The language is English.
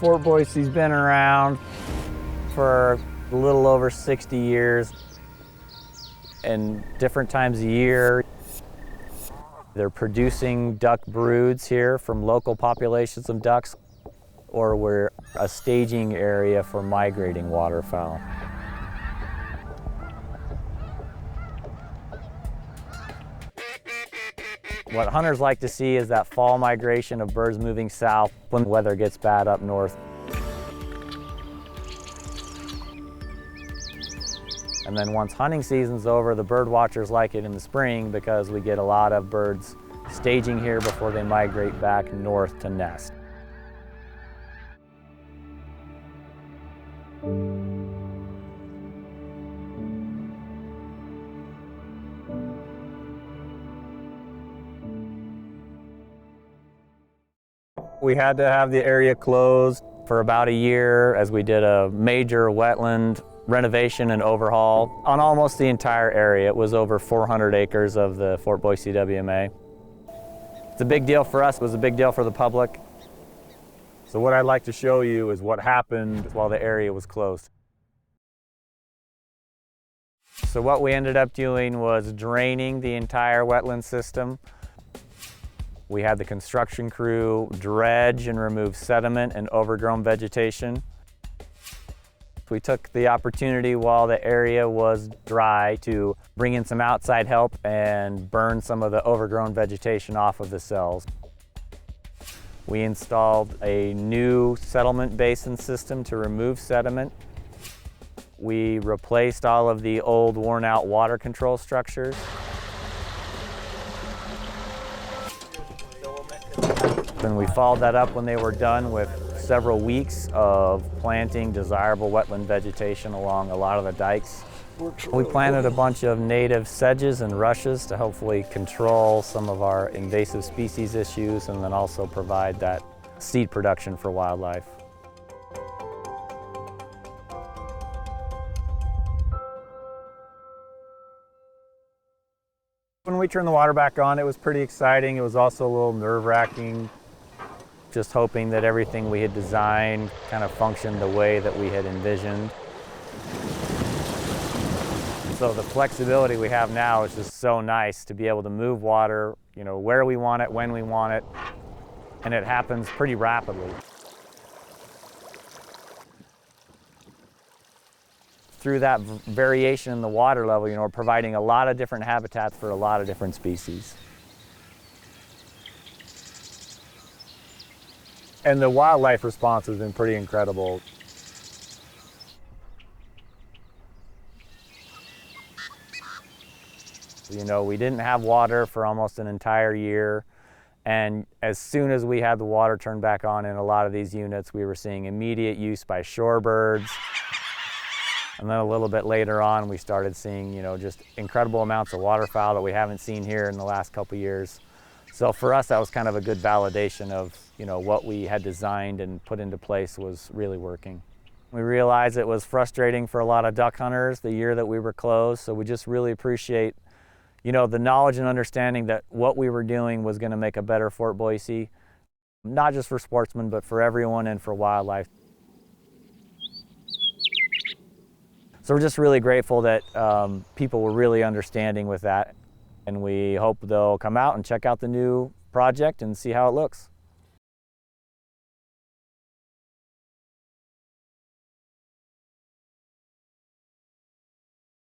Fort Boise's been around for a little over 60 years, and different times a year they're producing duck broods here from local populations of ducks, or we're a staging area for migrating waterfowl. What hunters like to see is that fall migration of birds moving south when the weather gets bad up north. And then once hunting season's over, the bird watchers like it in the spring because we get a lot of birds staging here before they migrate back north to nest. We had to have the area closed for about a year as we did a major wetland renovation and overhaul on almost the entire area. It was over 400 acres of the Fort Boise WMA. It's a big deal for us, it was a big deal for the public. So what I'd like to show you is what happened while the area was closed. So what we ended up doing was draining the entire wetland system. We had the construction crew dredge and remove sediment and overgrown vegetation. We took the opportunity while the area was dry to bring in some outside help and burn some of the overgrown vegetation off of the cells. We installed a new settlement basin system to remove sediment. We replaced all of the old worn out water control structures. Then we followed that up when they were done with several weeks of planting desirable wetland vegetation along a lot of the dikes. We planted a bunch of native sedges and rushes to hopefully control some of our invasive species issues and then also provide that seed production for wildlife. When we turned the water back on, it was pretty exciting. It was also a little nerve-wracking, just hoping that everything we had designed kind of functioned the way that we had envisioned. So the flexibility we have now is just so nice to be able to move water, where we want it, when we want it, and it happens pretty rapidly. Through that variation in the water level, we're providing a lot of different habitats for a lot of different species. And the wildlife response has been pretty incredible. We didn't have water for almost an entire year, and as soon as we had the water turned back on in a lot of these units, we were seeing immediate use by shorebirds. And then a little bit later on, we started seeing, just incredible amounts of waterfowl that we haven't seen here in the last couple years. So for us, that was kind of a good validation of, what we had designed and put into place was really working. We realized it was frustrating for a lot of duck hunters the year that we were closed, so we just really appreciate, the knowledge and understanding that what we were doing was going to make a better Fort Boise, not just for sportsmen, but for everyone and for wildlife. So we're just really grateful that people were really understanding with that, and we hope they'll come out and check out the new project and see how it looks.